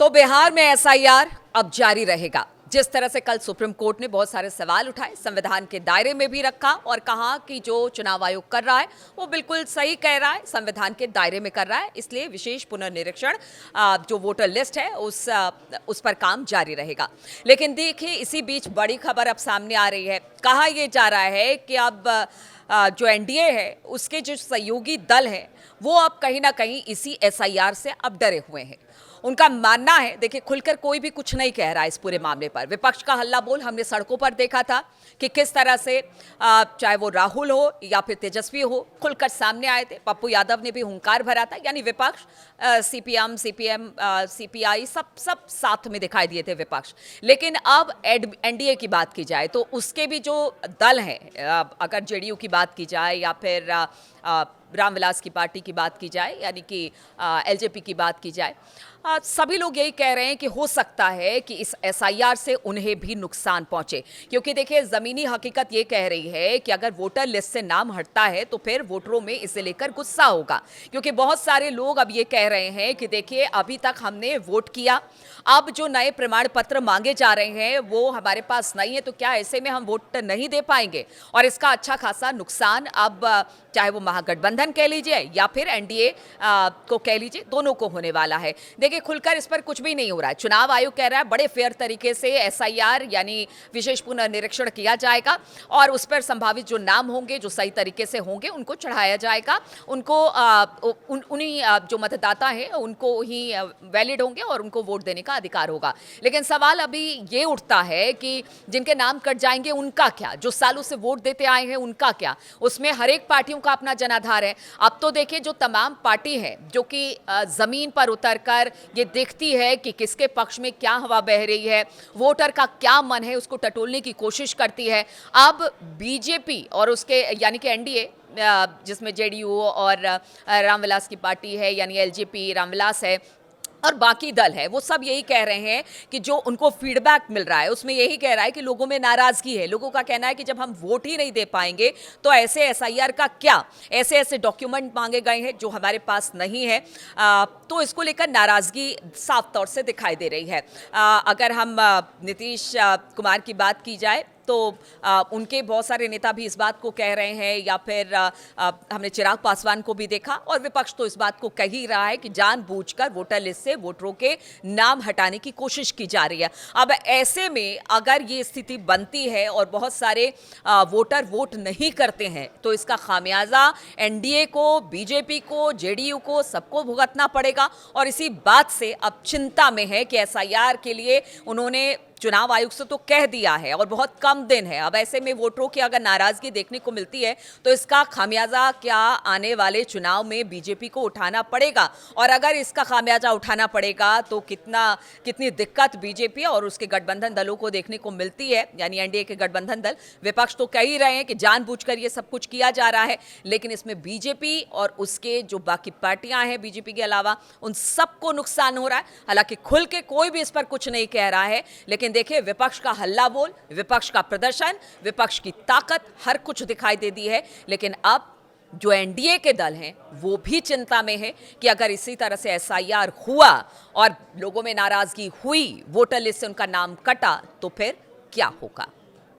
तो बिहार में एसआईआर अब जारी रहेगा। जिस तरह से कल सुप्रीम कोर्ट ने बहुत सारे सवाल उठाए, संविधान के दायरे में भी रखा और कहा कि जो चुनाव आयोग कर रहा है वो बिल्कुल सही कह रहा है, संविधान के दायरे में कर रहा है, इसलिए विशेष पुनर्निरीक्षण जो वोटर लिस्ट है उस पर काम जारी रहेगा। लेकिन देखिए, इसी बीच बड़ी खबर अब सामने आ रही है। कहा यह जा रहा है कि अब जो एनडीए है उसके जो सहयोगी दल हैं वो अब कहीं ना कहीं इसी एसआईआर से अब डरे हुए हैं। उनका मानना है, देखिए खुलकर कोई भी कुछ नहीं कह रहा है इस पूरे मामले पर। विपक्ष का हल्ला बोल हमने सड़कों पर देखा था कि किस तरह से चाहे वो राहुल हो या फिर तेजस्वी हो, खुलकर सामने आए थे। पप्पू यादव ने भी हुंकार भरा था, यानी विपक्ष सीपीएम सीपीआई सब साथ में दिखाई दिए थे विपक्ष। लेकिन अब एनडीए की बात की जाए तो उसके भी जो दल हैं, अगर जेडीयू की बात की जाए या फिर रामविलास की पार्टी की बात की जाए, यानी कि एलजेपी की बात की जाए, सभी लोग यही कह रहे हैं कि हो सकता है कि इस एसआईआर से उन्हें भी नुकसान पहुंचे। क्योंकि देखिए, जमीनी हकीकत ये कह रही है कि अगर वोटर लिस्ट से नाम हटता है तो फिर वोटरों में इसे लेकर गुस्सा होगा। क्योंकि बहुत सारे लोग अब ये कह रहे हैं कि देखिए, अभी तक हमने वोट किया, अब जो नए प्रमाण पत्र मांगे जा रहे हैं वो हमारे पास नहीं है, तो क्या ऐसे में हम वोट नहीं दे पाएंगे? और इसका अच्छा खासा नुकसान अब चाहे वो महागठबंधन कह लीजिए या फिर एनडीए को कह लीजिए, दोनों को होने वाला है। देखिए, खुलकर इस पर कुछ भी नहीं हो रहा है। चुनाव आयोग कह रहा है बड़े फेयर तरीके से एसआईआर यानी विशेष पुनर्निरीक्षण किया जाएगा और उस पर संभावित जो नाम होंगे, जो सही तरीके से होंगे, उनको चढ़ाया जाएगा। उनको उन्हीं जो मतदाता हैं उनको ही वैलिड होंगे और उनको वोट देने का अधिकार होगा। लेकिन सवाल अभी ये उठता है कि जिनके नाम कट जाएंगे उनका क्या? जो सालों से वोट देते आए हैं उनका क्या? उसमें हर एक पार्टियों का अपना जनाधार है। अब तो देखिए, जो तमाम पार्टी है जो कि जमीन पर उतरकर ये देखती है कि किसके पक्ष में क्या हवा बह रही है, वोटर का क्या मन है, उसको टटोलने की कोशिश करती है। अब बीजेपी और उसके यानी कि एनडीए, जिसमें जेडीयू और रामविलास की पार्टी है यानी एलजेपी रामविलास है और बाकी दल है, वो सब यही कह रहे हैं कि जो उनको फीडबैक मिल रहा है उसमें यही कह रहा है कि लोगों में नाराजगी है। लोगों का कहना है कि जब हम वोट ही नहीं दे पाएंगे तो ऐसे एसआईआर का क्या? ऐसे ऐसे डॉक्यूमेंट मांगे गए हैं जो हमारे पास नहीं है। तो इसको लेकर नाराजगी साफ तौर से दिखाई दे रही है। अगर हम नीतीश कुमार की बात की जाए तो उनके बहुत सारे नेता भी इस बात को कह रहे हैं, या फिर हमने चिराग पासवान को भी देखा, और विपक्ष तो इस बात को कह ही रहा है कि जानबूझकर वोटर लिस्ट से वोटरों के नाम हटाने की कोशिश की जा रही है। अब ऐसे में अगर ये स्थिति बनती है और बहुत सारे वोटर वोट नहीं करते हैं तो इसका खामियाजा एनडीए को, बीजेपी को, जेडीयू को, सबको भुगतना पड़ेगा। और इसी बात से अब चिंता में है कि एसआईआर के लिए उन्होंने चुनाव आयोग से तो कह दिया है और बहुत कम दिन है। अब ऐसे में वोटरों की अगर नाराजगी देखने को मिलती है तो इसका खामियाजा क्या आने वाले चुनाव में बीजेपी को उठाना पड़ेगा? और अगर इसका खामियाजा उठाना पड़ेगा तो कितनी दिक्कत बीजेपी और उसके गठबंधन दलों को देखने को मिलती है, यानी एनडीए के गठबंधन दल। विपक्ष तो कह ही रहे हैं कि जानबूझकर ये सब कुछ किया जा रहा है, लेकिन इसमें बीजेपी और उसके जो बाकी पार्टियां हैं बीजेपी के अलावा, उन सबको नुकसान हो रहा है। हालांकि खुल के कोई भी इस पर कुछ नहीं कह रहा है, लेकिन देखिए, विपक्ष का हल्ला बोल, विपक्ष का प्रदर्शन, विपक्ष की ताकत, हर कुछ दिखाई दे दी है। लेकिन अब जो एनडीए के दल हैं वो भी चिंता में है कि अगर इसी तरह से एसआईआर हुआ और लोगों में नाराजगी हुई, वोटर लिस्ट से उनका नाम कटा, तो फिर क्या होगा?